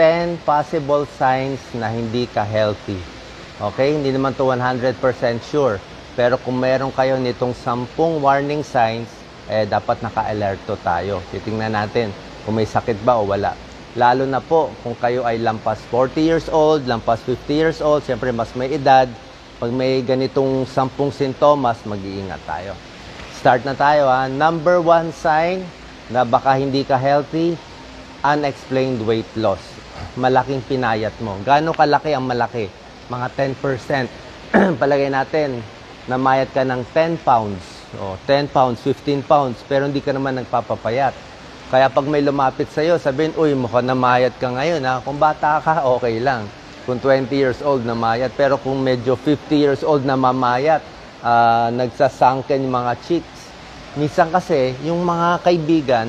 10 possible signs na hindi ka healthy. Okay? Hindi naman to 100% sure. Pero kung meron kayo nitong 10 warning signs, dapat naka-alerto tayo. Titingnan natin kung may sakit ba o wala. Lalo na po kung kayo ay lampas 40 years old, lampas 50 years old, siyempre mas may edad. Pag may ganitong 10 sintomas, mag-iingat tayo. Start na tayo ha. Number 1 sign na baka hindi ka healthy, unexplained weight loss. Malaking pinayat mo. Gaano kalaki ang malaki? Mga 10%. Palagay natin, namayat ka ng 10 pounds. O, 10 pounds, 15 pounds, pero hindi ka naman nagpapapayat. Kaya pag may lumapit sa'yo, sabihin, uy, mukhang namayat ka ngayon ha. Kung bata ka, okay lang. Kung 20 years old, namayat. Pero kung medyo 50 years old na mamayat, nagsasunken yung mga cheeks. Minsan kasi, yung mga kaibigan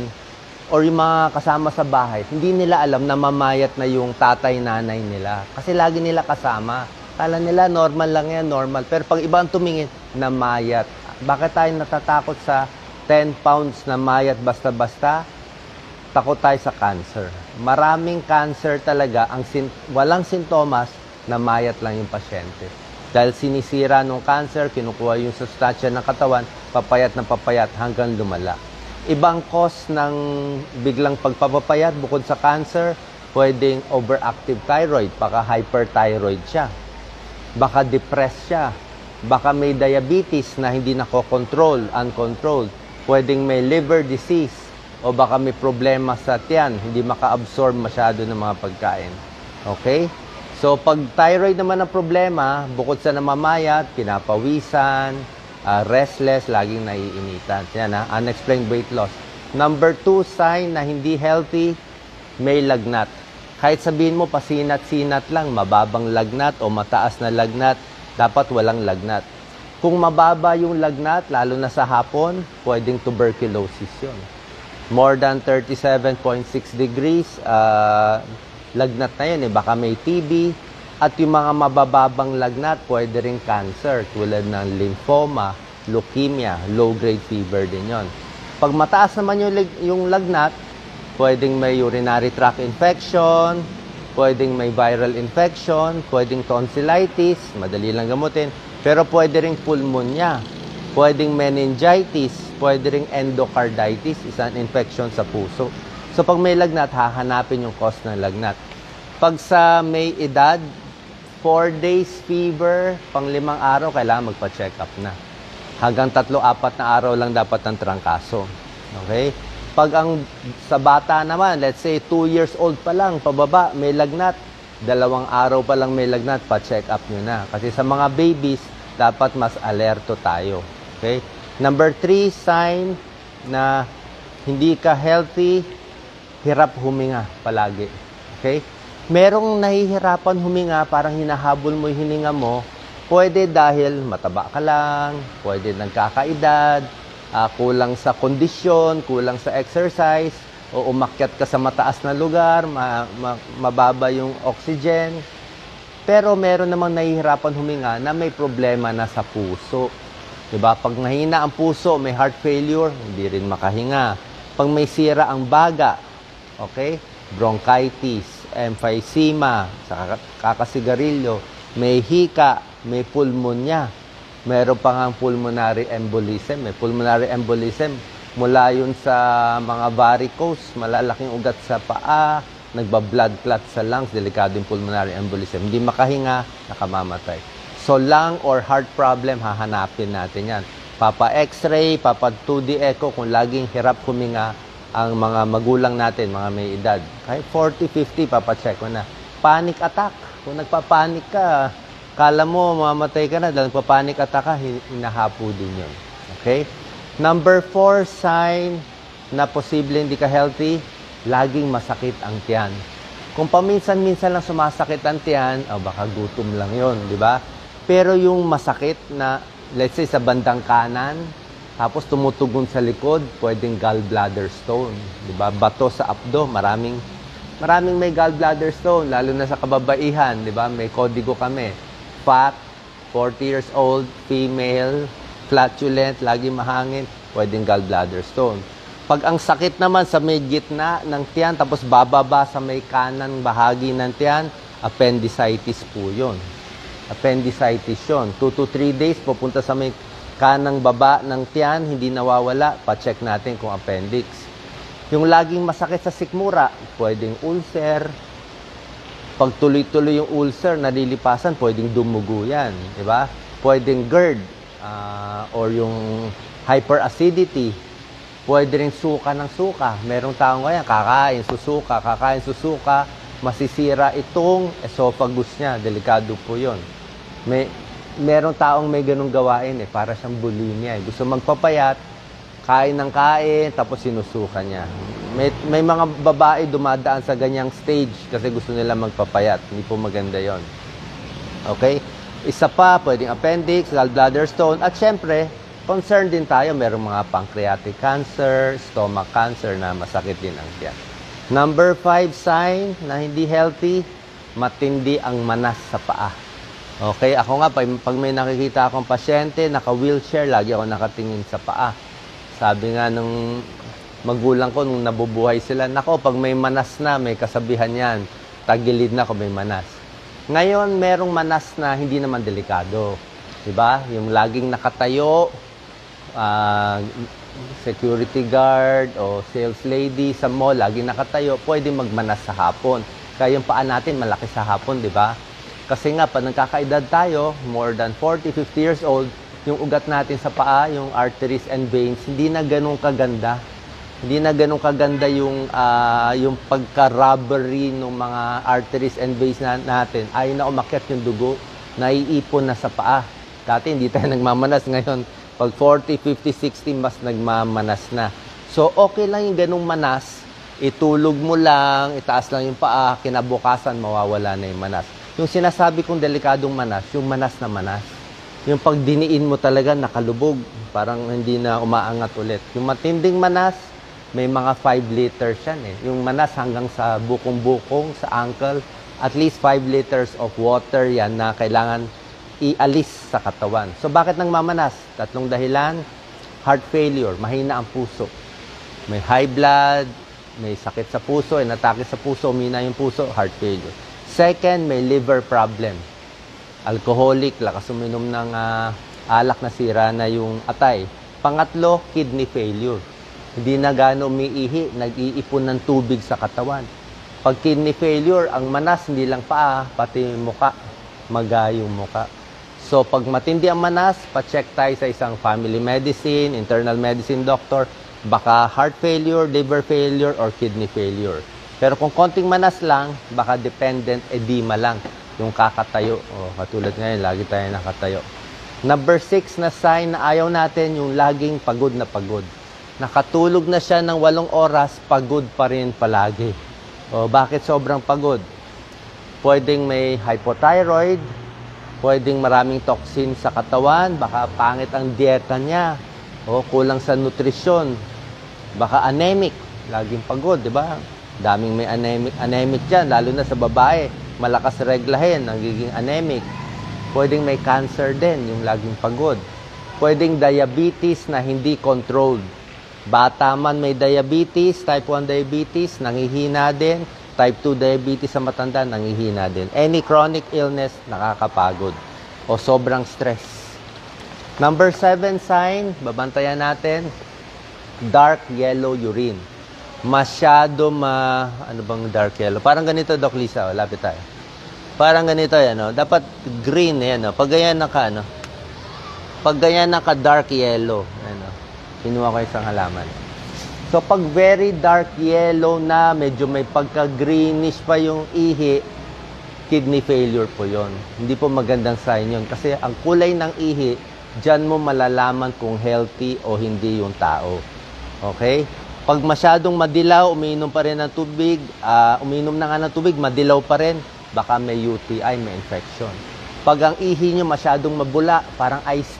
or yung mga kasama sa bahay, hindi nila alam na mamayat na yung tatay-nanay nila. Kasi lagi nila kasama. Kala nila, normal lang yan, normal. Pero pag iba ang tumingin, namayat. Bakit tayo natatakot sa 10 pounds na mayat basta-basta? Takot tayo sa cancer. Maraming cancer talaga, walang sintomas, namayat lang yung pasyente. Dahil sinisira ng cancer, kinukuha yung sustansya ng katawan, papayat ng papayat hanggang lumala. Ibang cause ng biglang pagpapapayat bukod sa cancer, pwedeng overactive thyroid, baka hyperthyroid siya. Baka depressed siya. Baka may diabetes na hindi nakokontrol, uncontrolled. Pwedeng may liver disease o baka may problema sa tiyan, hindi maka-absorb masyado ng mga pagkain. Okay? So, pag thyroid naman ang problema, bukod sa namamayat, pinapawisan, restless, laging naiinitan. Yan ha, unexplained weight loss. Number 2 sign na hindi healthy, may lagnat. Kahit sabihin mo, pasinat-sinat lang, mababang lagnat o mataas na lagnat, dapat walang lagnat. Kung mababa yung lagnat, lalo na sa hapon, pwedeng tuberculosis yun. More than 37.6 degrees, lagnat na yun. Baka may TB. At yung mga mabababang lagnat, pwede rin cancer, tulad ng lymphoma, leukemia, low-grade fever din yon. Pag mataas naman yung lagnat, pwedeng may urinary tract infection, pwedeng may viral infection, pwedeng tonsillitis, madali lang gamutin, pero pwede ring pulmonya, pwedeng meningitis, pwede ring endocarditis, isang infection sa puso. So pag may lagnat, hahanapin yung cause ng lagnat. Pag sa may edad, 4 days fever, pang 5 araw, kailangan magpa-check up na. Hanggang 3-4 na araw lang dapat ang trangkaso. Okay? Pag sa bata naman, let's say 2 years old pa lang, pababa, may lagnat, 2 araw pa lang may lagnat, pa-check up nyo na. Kasi sa mga babies, dapat mas alerto tayo. Okay? Number 3 sign na hindi ka healthy, hirap huminga palagi. Okay? Merong nahihirapan huminga, parang hinahabol mo yung hininga mo, pwede dahil mataba ka lang, pwede nagkakaedad, kulang sa kondisyon, kulang sa exercise, o umakyat ka sa mataas na lugar, mababa yung oxygen. Pero meron namang nahihirapan huminga na may problema na sa puso. Diba? Pag nahina ang puso, may heart failure, hindi rin makahinga. Pag may sira ang baga, okay? Bronchitis, emphysema, sa kakasigarilyo, may hika, may pulmonya, meron pa nga pulmonary embolism. May pulmonary embolism mula yun sa mga varicose, malalaking ugat sa paa, nagba-blood clot sa lungs, delikado yung pulmonary embolism. Hindi makahinga, nakamamatay. So lung or heart problem, hahanapin natin yan. Papa-x-ray, papa-2D echo, kung laging hirap huminga ang mga magulang natin, mga may edad. Kahit 40, 50, papacheck mo na. Panic attack. Kung nagpapanik ka, kala mo mamatay ka na dahil nagpapanik attack ka, hinahapo din yun. Okay? Number 4 sign na posible hindi ka healthy, laging masakit ang tiyan. Kung paminsan-minsan lang sumasakit ang tiyan, baka gutom lang yun, di ba? Pero yung masakit na, let's say sa bandang kanan, tapos tumutugon sa likod, pwedeng gallbladder stone. Diba? Bato sa abdo, maraming may gallbladder stone, lalo na sa kababaihan. Diba? May kodigo kami. Fat, 40 years old, female, flatulent, lagi mahangin, pwedeng gallbladder stone. Pag ang sakit naman sa may gitna ng tiyan, tapos bababa sa may kanan bahagi ng tiyan, appendicitis po yun. Appendicitis yun. 2 to 3 days, pupunta sa may kanang baba ng tiyan, hindi nawawala, pa-check natin kung appendix. Yung laging masakit sa sikmura, pwedeng ulcer. Pag tuloy-tuloy yung ulcer, nalilipasan, pwedeng dumugo yan. Diba? Pwedeng GERD, or yung hyperacidity. Pwede rin suka ng suka. Merong tao ngayon, kakain susuka, masisira itong esophagus niya. Delikado po yun. Merong taong may ganung gawain para siyang bulimia. Gusto magpapayat, kain ng kain, tapos sinusuka niya. May mga babae dumadaan sa ganyang stage kasi gusto nila magpapayat. Hindi po maganda yon. Okay? Isa pa, pwedeng appendix, gallbladder stone, at syempre, concerned din tayo, merong mga pancreatic cancer, stomach cancer na masakit din ang tiyan. Number 5 sign na hindi healthy, matindi ang manas sa paa. Okay, ako nga, pag may nakikita akong pasyente, naka-wheelchair, lagi ako nakatingin sa paa. Sabi nga nung magulang ko, nung nabubuhay sila, nako, pag may manas na, may kasabihan yan, tagilid na kung may manas. Ngayon, merong manas na hindi naman delikado. Diba? Yung laging nakatayo, security guard o sales lady sa mall, laging nakatayo, pwede magmanas sa hapon. Kaya yung paa natin malaki sa hapon, di ba? Kasi nga, pag nagkakaedad tayo, more than 40, 50 years old, yung ugat natin sa paa, yung arteries and veins, hindi na ganun kaganda. Hindi na ganun kaganda yung pagka-rubbery ng mga arteries and veins natin. Ayaw na umakyat yung dugo, naiipon na sa paa. Dati hindi tayo nagmamanas, ngayon pag 40, 50, 60, mas nagmamanas na. So, okay lang yung ganung manas, itulog mo lang, itaas lang yung paa, kinabukasan, mawawala na yung manas. Yung sinasabi kong delikadong manas, yung manas na manas. Yung pag diniin mo talaga, nakalubog, parang hindi na umaangat ulit. Yung matinding manas, may mga 5 liters yan eh. Yung manas hanggang sa bukong-bukong, sa ankle, at least 5 liters of water yan na kailangan ialis sa katawan. So, bakit nangmamanas? 3 dahilan. Heart failure, mahina ang puso. May high blood, may sakit sa puso, inatake sa puso, umina yung puso, heart failure. Second, may liver problem. Alcoholic, lakas uminom ng alak na sira na yung atay. Pangatlo, kidney failure. Hindi na gaano umiihi, nag-iipon ng tubig sa katawan. Pag kidney failure, ang manas, hindi lang paa, pati yung muka, maga yung muka. So, pag matindi ang manas, pa-check tayo sa isang family medicine, internal medicine doctor, baka heart failure, liver failure, or kidney failure. Pero kung konting manas lang, baka dependent edema lang, yung kakatayo. O, katulad ngayon, lagi tayo nakatayo. Number 6 na sign na ayaw natin, yung laging pagod na pagod. Nakatulog na siya ng 8 oras, pagod pa rin palagi. O, bakit sobrang pagod? Pwedeng may hypothyroid, pwedeng maraming toxin sa katawan, baka pangit ang dieta niya, o kulang sa nutrisyon, baka anemic, laging pagod, di ba? Daming may anemic dyan, lalo na sa babae, malakas reglahin, nagiging anemic. Pwedeng may cancer din, yung laging pagod. Pwedeng diabetes na hindi controlled. Bata man may diabetes, type 1 diabetes, nangihina din. Type 2 diabetes sa matanda, nangihina din. Any chronic illness, nakakapagod. O sobrang stress. Number 7 sign, babantayan natin, dark yellow urine. Masyado ano bang dark yellow? Parang ganito, Doc Lisa, lapit tayo. Parang ganito yan, no? Dapat green yan, no? Pag ganyan naka dark yellow, ano? Kinuha ko isang halaman. So, pag very dark yellow na, medyo may pagka-greenish pa yung ihi, kidney failure po yon. Hindi po magandang sign yon. Kasi ang kulay ng ihi, dyan mo malalaman kung healthy o hindi yung tao. Okay? Pag masyadong madilaw, umiinom pa rin ng tubig, umiinom na nga ng tubig, madilaw pa rin, baka may UTI, may infection. Pag ang ihi nyo masyadong mabula, parang iced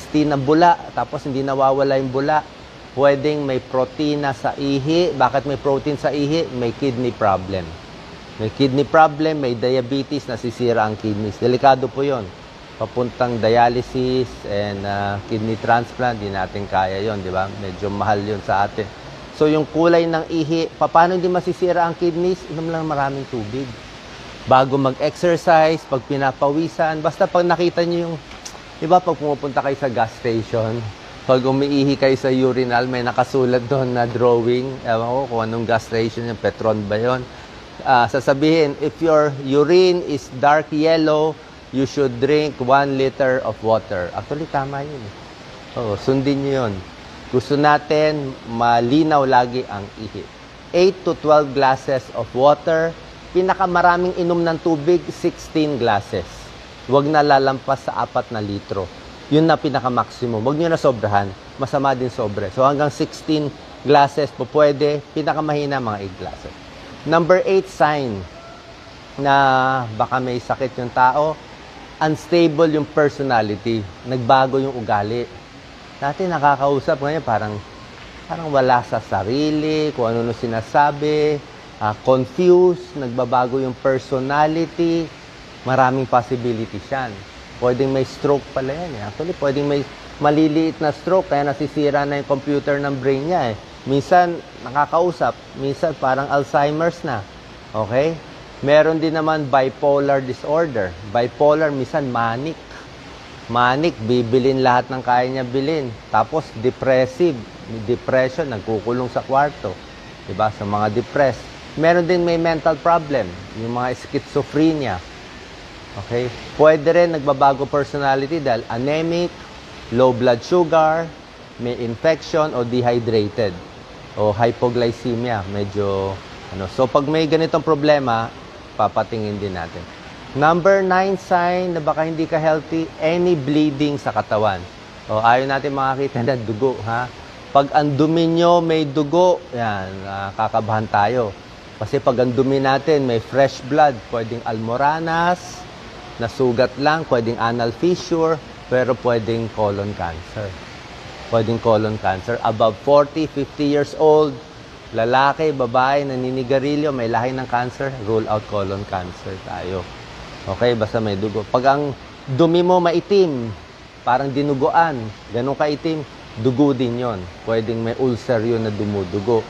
tea na bula, tapos hindi nawawala yung bula, pwedeng may protina sa ihi. Bakit may protein sa ihi? May kidney problem. May kidney problem, may diabetes, nasisira ang kidneys. Delikado po yon. papuntang dialysis and kidney transplant, di natin kaya yon, di ba? Medyo mahal yon sa atin. So yung kulay ng ihi, paano hindi masisira ang kidneys? Inom lang maraming tubig. Bago mag-exercise, pag pinapawisan, basta pag nakita nyo yung, di ba pag pumupunta kayo sa gas station, pag umiihi kayo sa urinal, may nakasulat doon na drawing, ewan ko kung anong gas station yung Petron ba yun. Sasabihin, if your urine is dark yellow, you should drink 1 liter of water. Actually, tama yun. Oo, sundin nyo yun. Gusto natin malinaw lagi ang ihi. 8 to 12 glasses of water. Pinakamaraming inom ng tubig, 16 glasses. Huwag na lalampas sa 4 na litro. Yun na pinaka-maximum. Huwag nyo na sobrahan. Masama din sobre. So hanggang 16 glasses po pwede. Pinakamahina mga 8 glasses. Number 8 sign na baka may sakit yung tao, unstable yung personality. Nagbago yung ugali. Dati nakakausap ngayon parang wala sa sarili, kung ano sinasabi, confused, nagbabago yung personality, maraming possibilities yan. Pwedeng may stroke pala yan. Actually, pwedeng may maliliit na stroke, kaya nasisira na yung computer ng brain niya. Minsan, nakakausap, minsan parang Alzheimer's na. Okay? Meron din naman bipolar disorder. Bipolar, minsan manic. Manic, bibilin lahat ng kaya niya bilin. Tapos, depressive. Depression, nagkukulong sa kwarto. Diba? Sa mga depressed. Meron din may mental problem. Yung mga schizophrenia. Okay? Pwede rin nagbabago personality dahil anemic, low blood sugar, may infection o dehydrated o hypoglycemia. Medyo, So, pag may ganitong problema, papatingin din natin. Number 9 sign na baka hindi ka healthy, any bleeding sa katawan. O, ayaw natin makakita na dugo, ha? Pag ang dumi nyo may dugo, yan, kakabahan tayo. Kasi pag ang dumi natin may fresh blood, pwedeng almoranas, nasugat lang, pwedeng anal fissure, pero pwedeng colon cancer. Pwedeng colon cancer. Above 40, 50 years old, lalaki, babae, naninigarilyo, may lahi ng cancer, rule out colon cancer tayo. Okay, basta may dugo. Pag ang dumi mo maitim, parang dinuguan, ganun kaitim, dugo din yon. Pwedeng may ulcer yun na dumudugo.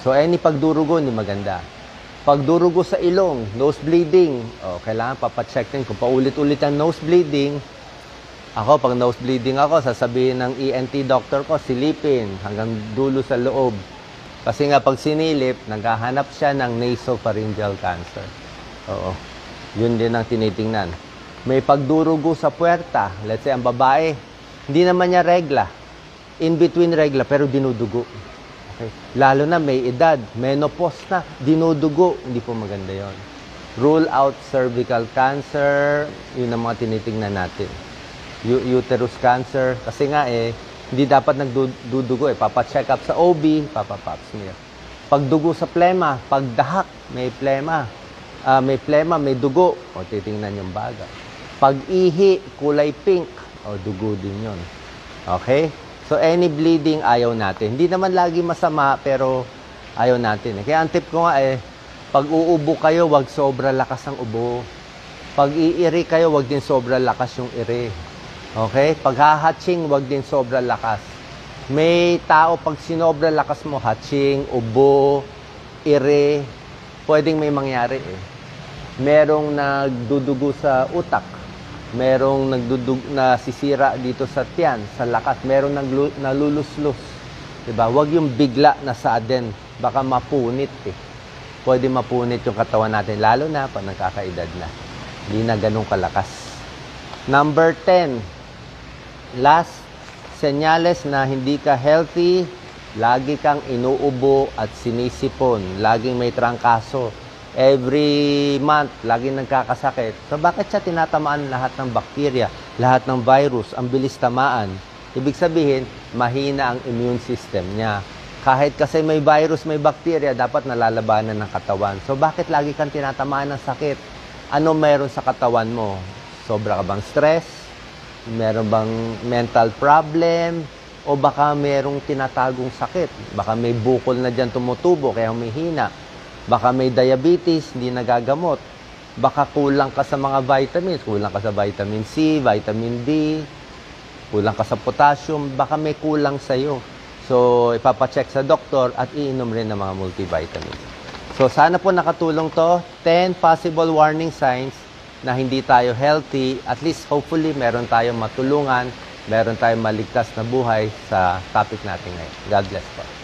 So, any pagdurugo, hindi maganda. Pagdurugo sa ilong, nose bleeding, kailangan papacheck din. Kung paulit-ulit ang nose bleeding, pag nose bleeding ako, sasabihin ng ENT doctor ko, silipin hanggang dulo sa loob. Kasi nga pag sinilip, naghahanap siya ng nasopharyngeal cancer. Oo. Yun din ang tinitingnan. May pagdurugo sa puwerta. Let's say, ang babae, hindi naman niya regla. In between regla, pero dinudugo. Okay. Lalo na may edad, menopause na, dinudugo. Hindi po maganda yon. Rule out cervical cancer. Yun ang mga tinitingnan natin. Uterus cancer. Kasi nga hindi dapat nagdudugo. Papacheck up sa OB, papapap smear. Pagdugo sa plema, pagdahak, may plema. May dugo. Titingnan yung baga. Pag-ihi, kulay pink. Dugo din yun. Okay? So, any bleeding, ayaw natin. Hindi naman lagi masama, pero ayaw natin. Kaya ang tip ko nga pag uubo kayo, wag sobra lakas ang ubo. Pag iiri kayo, wag din sobra lakas yung iri. Okay? Pag hahatching, wag din sobra lakas. May tao, pag sinobra lakas mo, hatching, ubo, iri, pwedeng may mangyari Merong nagdudugo sa utak. Merong nasisira dito sa tiyan, sa lakas. Merong naluluslus. Diba? Huwag yung bigla na sudden. Baka mapunit Pwede mapunit yung katawan natin, lalo na pag nagkakaedad na. Hindi na ganun kalakas. Number 10. Last, senyales na hindi ka healthy, lagi kang inuubo at sinisipon. Laging may trangkaso. Every month, laging nagkakasakit. So, bakit siya tinatamaan lahat ng bakterya, lahat ng virus, ang bilis tamaan? Ibig sabihin, mahina ang immune system niya. Kahit kasi may virus, may bakterya, dapat nalalabanan ng katawan. So, bakit lagi kang tinatamaan ng sakit? Ano meron sa katawan mo? Sobra ka bang stress? Meron bang mental problem? O baka merong tinatagong sakit? Baka may bukol na dyan tumutubo, kaya humihina. Baka may diabetes, hindi nagagamot. baka kulang ka sa mga vitamins, kulang ka sa vitamin C, vitamin D, kulang ka sa potassium, baka may kulang sa'yo. So, ipapacheck sa doktor at iinom rin ng mga multivitamins. So, sana po nakatulong to. 10 possible warning signs na hindi tayo healthy. At least, hopefully, meron tayong matulungan, meron tayong maligtas na buhay sa topic natin ngayon. God bless po.